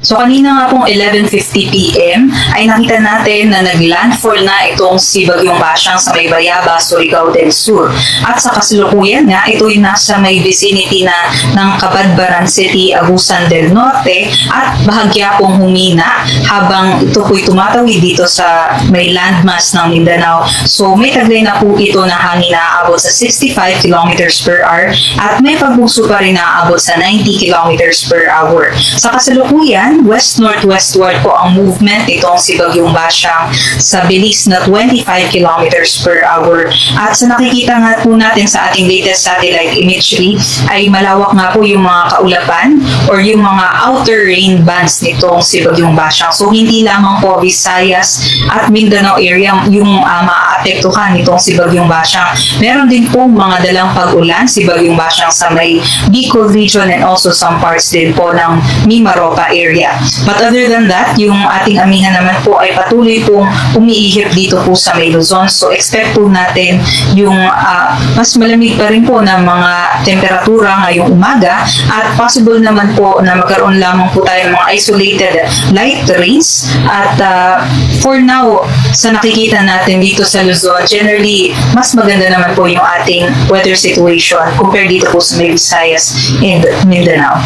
So kanina nga pong 11:50 PM ay nakita natin na naglandfall na itong si Bagyong Basyang sa may Bayabas, Surigao del Sur. At sa kasalukuyan nga, ito ay nasa may vicinity na ng Cabadbaran City, Agusan del Norte at bahagya pong humina habang ito po'y tumatawid dito sa may landmass ng Mindanao. So may taglay na po ito na hangin na aabot sa 65 kilometers per hour at may pagbuso pa rin na aabot sa 90 kilometers per hour. Sa kasalukuyan, west-northwestward po ang movement itong si Bagyong Basyang sa bilis na 25 kilometers per hour. At sa nakikita nga po natin sa ating latest satellite imagery ay malawak nga po yung mga kaulapan or yung mga outer rain bands nitong si Bagyong Basyang. So hindi lamang po Visayas at Mindanao area yung maaapektuhan nitong si Bagyong Basyang. Meron din po mga dalang pag-ulan si Bagyong Basyang sa may Bicol region and also some parts din po ng Mimaropa area. But other than that, yung ating amihan naman po ay patuloy pong umiihip dito po sa may Luzon. So expect po natin yung mas malamig pa rin po na mga temperatura ngayong umaga at possible naman po na magkaroon lamang po tayo ng mga isolated light rains. At for now, sa nakikita natin dito sa Luzon, generally, mas maganda naman po yung ating weather situation compared dito po sa may Visayas and Mindanao.